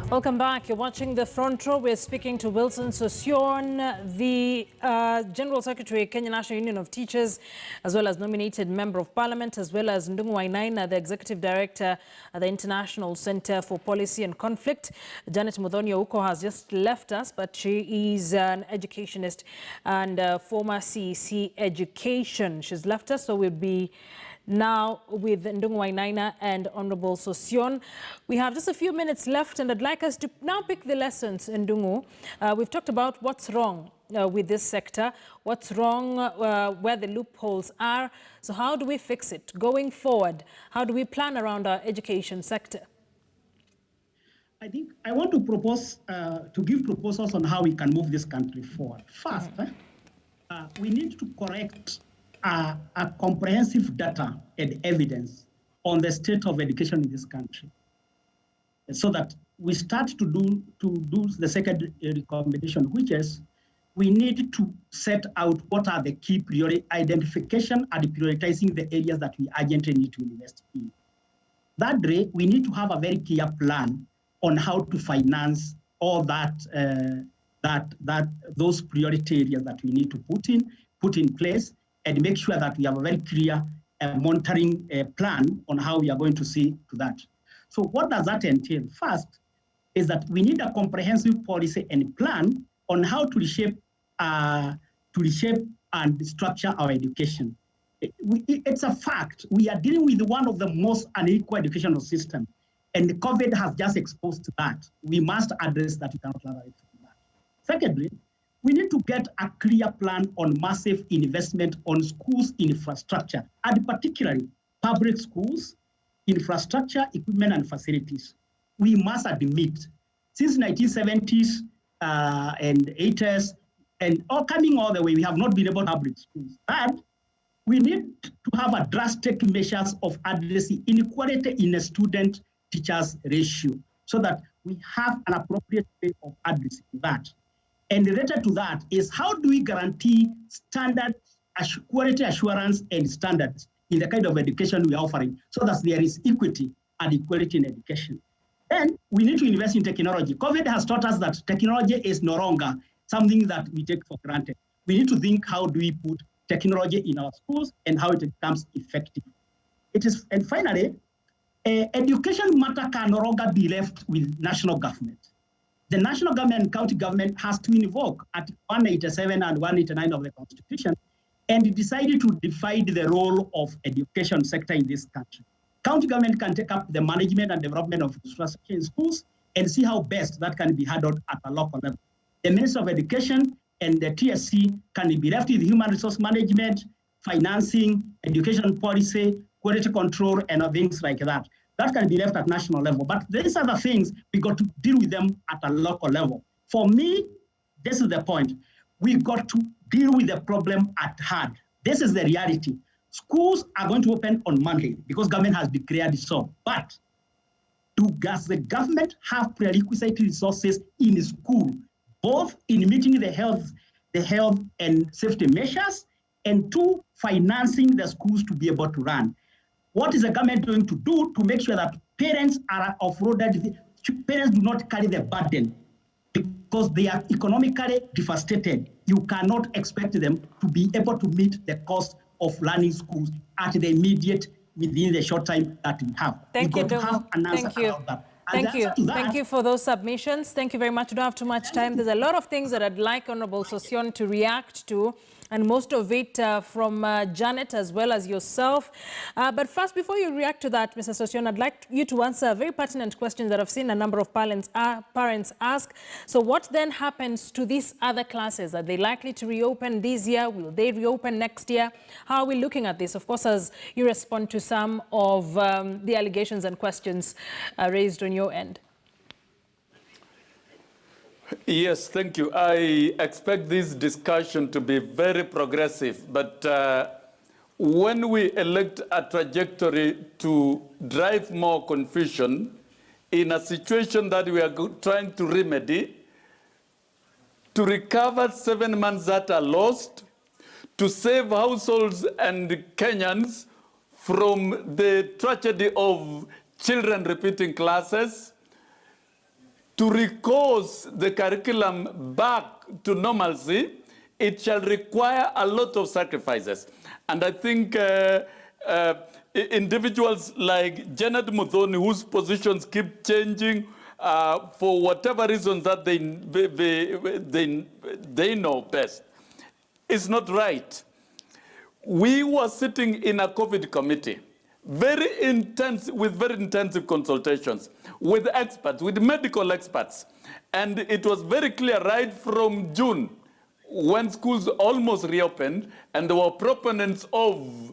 Welcome back. You're watching the Front Row. We're speaking to Wilson Sossion, the General Secretary, Kenya National Union of Teachers, as well as nominated Member of Parliament, as well as Ndungu Wainaina, the Executive Director at the International Center for Policy and Conflict. Janet Muthoni Ouko has just left us, but she is an educationist and former CEC Education. She's left us, so we'll be now with Ndungu Wainaina and Honorable Sossion. We have just a few minutes left, and I'd like us to now pick the lessons, Ndungu. We've talked about what's wrong with this sector, what's wrong, where the loopholes are. So how do we fix it going forward? How do we plan around our education sector? I think I want to propose, to give proposals on how we can move this country forward. First, we need to correct a comprehensive data and evidence on the state of education in this country, so that we start to do the second recommendation, which is we need to set out what are the key identification and prioritizing the areas that we urgently need to invest in. That way, we need to have a very clear plan on how to finance all those priority areas that we need to put in place, and make sure that we have a very clear monitoring plan on how we are going to see to that. So what does that entail? First is that we need a comprehensive policy and plan on how to reshape and structure our education. It's a fact. We are dealing with one of the most unequal educational systems, and COVID has just exposed that. We must address that. We cannot tolerate that. Secondly, we need to get a clear plan on massive investment on schools infrastructure, and particularly public schools, infrastructure, equipment, and facilities. We must admit, since 1970s and 80s, and coming all the way, we have not been able to have public schools. And we need to have a drastic measures of addressing inequality in a student-teachers ratio, so that we have an appropriate way of addressing that. And related to that is, how do we guarantee standard quality assurance and standards in the kind of education we are offering, so that there is equity and equality in education? Then we need to invest in technology. COVID has taught us that technology is no longer something that we take for granted. We need to think, how do we put technology in our schools and how it becomes effective? And finally, education matter can no longer be left with national government. The national government and county government has to invoke at 187 and 189 of the Constitution, and decided to define the role of education sector in this country. County government can take up the management and development of infrastructure in schools and see how best that can be handled at a local level. The Minister of Education and the TSC can be left with human resource management, financing, education policy, quality control, and things like that. That can be left at national level. But these are the things we got to deal with them at a local level. For me, this is the point. We got to deal with the problem at hand. This is the reality. Schools are going to open on Monday because government has declared it so. But does the government have prerequisite resources in school, both in meeting the health and safety measures, and two, financing the schools to be able to run? What is the government going to do to make sure that parents are offloaded, parents do not carry the burden because they are economically devastated? You cannot expect them to be able to meet the cost of running schools at the immediate, within the short time that we have. Thank you, Thank you. Thank you. Thank you for those submissions. Thank you very much. We don't have too much time. There's a lot of things that I'd like Honorable Sossion to react to, and most of it from Janet as well as yourself. But first, before you react to that, Mr. Sossion, I'd like you to answer a very pertinent question that I've seen a number of parents ask. So what then happens to these other classes? Are they likely to reopen this year? Will they reopen next year? How are we looking at this? Of course, as you respond to some of the allegations and questions raised on your end. Yes, thank you. I expect this discussion to be very progressive, but when we elect a trajectory to drive more confusion in a situation that we are trying to remedy, to recover 7 months that are lost, to save households and Kenyans from the tragedy of children repeating classes, to recourse the curriculum back to normalcy, it shall require a lot of sacrifices. And I think individuals like Janet Muthoni, whose positions keep changing for whatever reasons that they know best, it's not right. We were sitting in a COVID committee, with very intensive consultations with experts, with medical experts. And it was very clear right from June, when schools almost reopened, and there were proponents of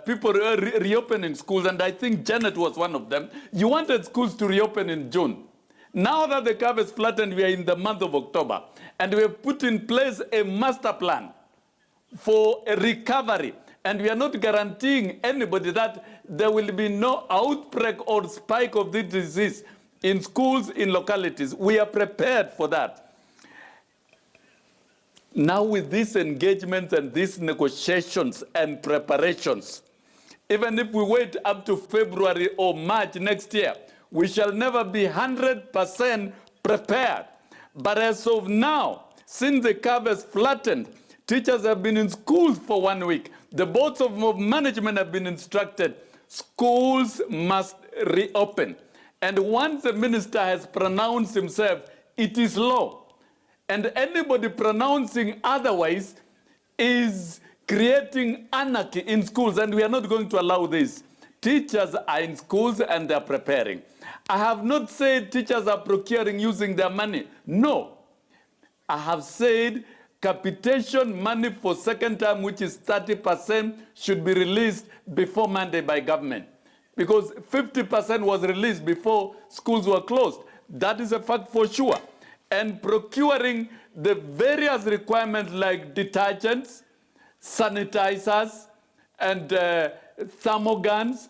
people reopening schools, and I think Janet was one of them. You wanted schools to reopen in June. Now that the curve is flattened, we are in the month of October, and we have put in place a master plan for a recovery. And we are not guaranteeing anybody that there will be no outbreak or spike of this disease in schools, in localities. We are prepared for that. Now with these engagements and these negotiations and preparations, even if we wait up to February or March next year, we shall never be 100% prepared. But as of now, since the curve has flattened, teachers have been in schools for 1 week. The boards of management have been instructed, schools must reopen. And once the minister has pronounced himself, it is law. And anybody pronouncing otherwise is creating anarchy in schools, and we are not going to allow this. Teachers are in schools and they're preparing. I have not said teachers are procuring using their money. No. I have said capitation money for second term, which is 30%, should be released before Monday by government. Because 50% was released before schools were closed. That is a fact for sure. And procuring the various requirements like detergents, sanitizers, and thermoguns,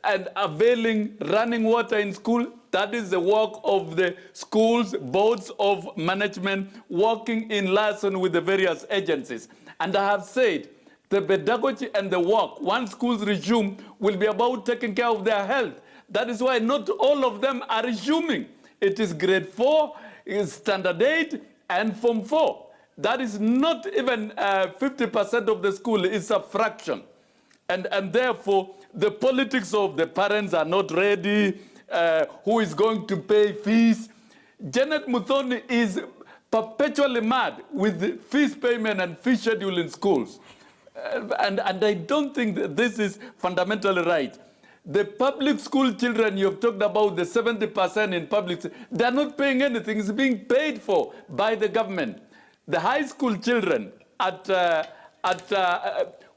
and availing running water in school, that is the work of the schools, boards of management, working in liaison with the various agencies. And I have said, the pedagogy and the work, once schools resume, will be about taking care of their health. That is why not all of them are resuming. It is grade 4, is standard 8, and Form 4. That is not even 50% of the school, it's a fraction. And therefore, the politics of the parents are not ready, who is going to pay fees. Janet Muthoni is perpetually mad with fees payment and fee schedule in schools. And I don't think that this is fundamentally right. The public school children, you have talked about the 70% in public, they're not paying anything. It's being paid for by the government. The high school children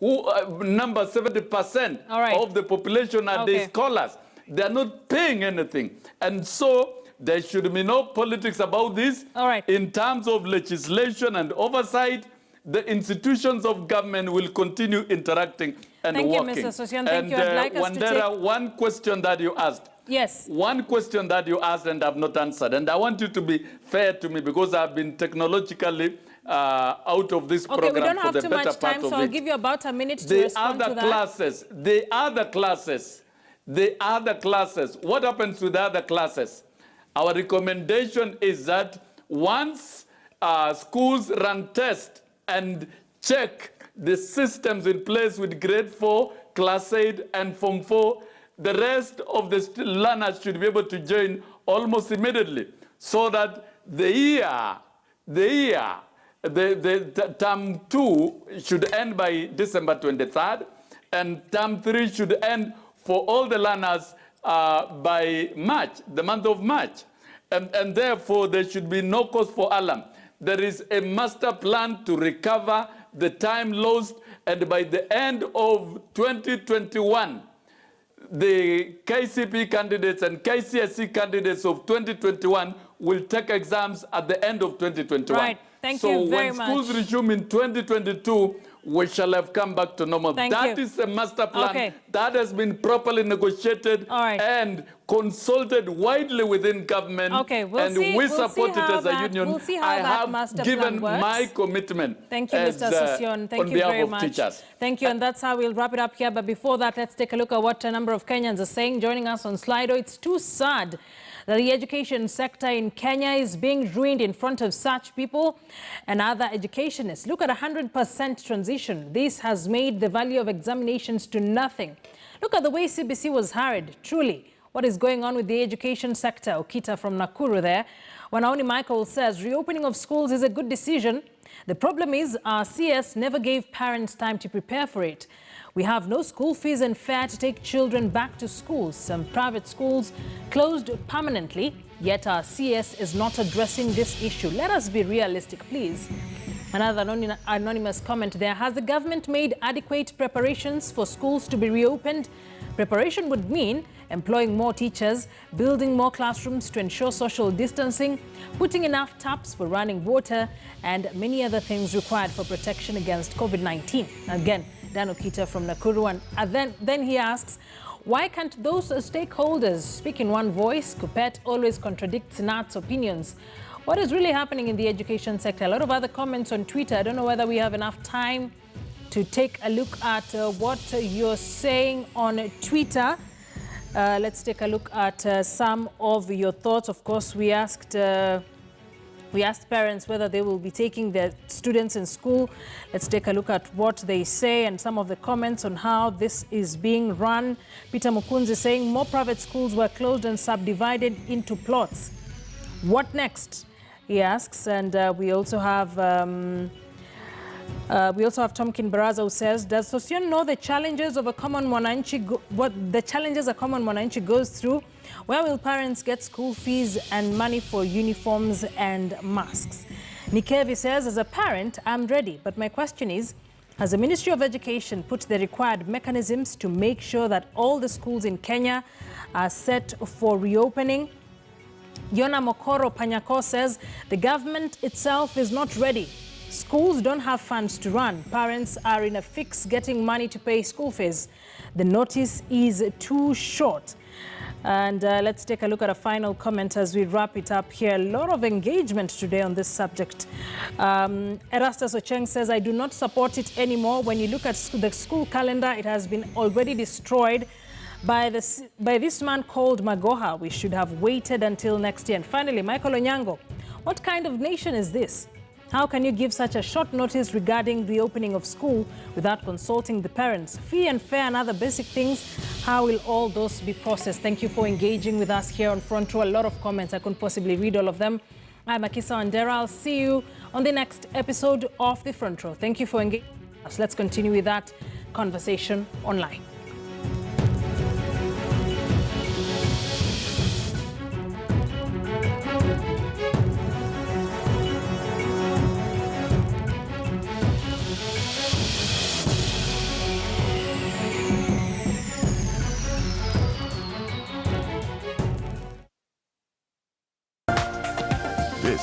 number 70% of the population are the scholars. They're not paying anything. And so there should be no politics about this. In terms of legislation and oversight, the institutions of government will continue interacting and working. Thank you, Mr. Sossion. Thank you. I'd like us to take... one question that you asked. Yes. One question that you asked and I've not answered. And I want you to be fair to me because I've been technologically out of this program for the better part of it. Okay, we don't have too much time, so I'll give you about a minute to respond to that. The other classes, what happens with the other classes? Our recommendation is that once schools run tests and check the systems in place with grade 4, class 8, and Form 4, the rest of the learners should be able to join almost immediately, so that the term 2 should end by December 23rd, and term 3 should end for all the learners by March, the month of March. And therefore, there should be no cause for alarm. There is a master plan to recover the time lost, and by the end of 2021, the KCP candidates and KCSE candidates of 2021 will take exams at the end of 2021. Right. Thank you very much. So when schools resume in 2022, we shall have come back to normal. That is a master plan that has been properly negotiated and consulted widely within government. And we support it as a union. We'll see how that master plan works. I have given my commitment. Thank you, Mr. Sossion. Thank you very much. Teachers. Thank you, and that's how we'll wrap it up here. But before that, let's take a look at what a number of Kenyans are saying. Joining us on Slido, it's too sad that the education sector in Kenya is being ruined in front of such people and other educationists. Look at 100% transition. This has made the value of examinations to nothing. Look at the way CBC was hurried. Truly, what is going on with the education sector? Okita from Nakuru there. Wanaoni Michael says reopening of schools is a good decision. The problem is our CS never gave parents time to prepare for it. We have no school fees and fare to take children back to schools. Some private schools closed permanently, yet our CS is not addressing this issue. Let us be realistic, please. Another anonymous comment there. Has the government made adequate preparations for schools to be reopened? Preparation would mean employing more teachers, building more classrooms to ensure social distancing, putting enough taps for running water, and many other things required for protection against COVID-19. Again, Dan Okita from Nakuru. And then he asks, why can't those stakeholders speak in one voice? Kupet always contradicts Nat's opinions. What is really happening in the education sector? A lot of other comments on Twitter. I don't know whether we have enough time to take a look at what you're saying on Twitter. Let's take a look at some of your thoughts. Of course, we asked parents whether they will be taking their students in school. Let's take a look at what they say and some of the comments on how this is being run. Peter Mukunzi saying more private schools were closed and subdivided into plots. What next? He asks. And we also have Tomkin Baraza who says, does Sosion know the challenges of a common mwananchi, what the challenges a common mwananchi goes through? Where will parents get school fees and money for uniforms and masks? Nikevi says, as a parent, I'm ready. But my question is, has the Ministry of Education put the required mechanisms to make sure that all the schools in Kenya are set for reopening? Yona Mokoro Panyako says, the government itself is not ready. Schools don't have funds to run. Parents are in a fix getting money to pay school fees. The notice is too short. And let's take a look at a final comment as we wrap it up here. A lot of engagement today on this subject. Erastus Ocheng says, I do not support it anymore. When you look at the school calendar, it has been already destroyed by this man called Magoha. We should have waited until next year. And finally, Michael Onyango, what kind of nation is this? How can you give such a short notice regarding the opening of school without consulting the parents? Fee and fare and other basic things, how will all those be processed? Thank you for engaging with us here on Front Row. A lot of comments, I couldn't possibly read all of them. I'm Akisa Wandera. I'll see you on the next episode of the Front Row. Thank you for engaging with us. Let's continue with that conversation online.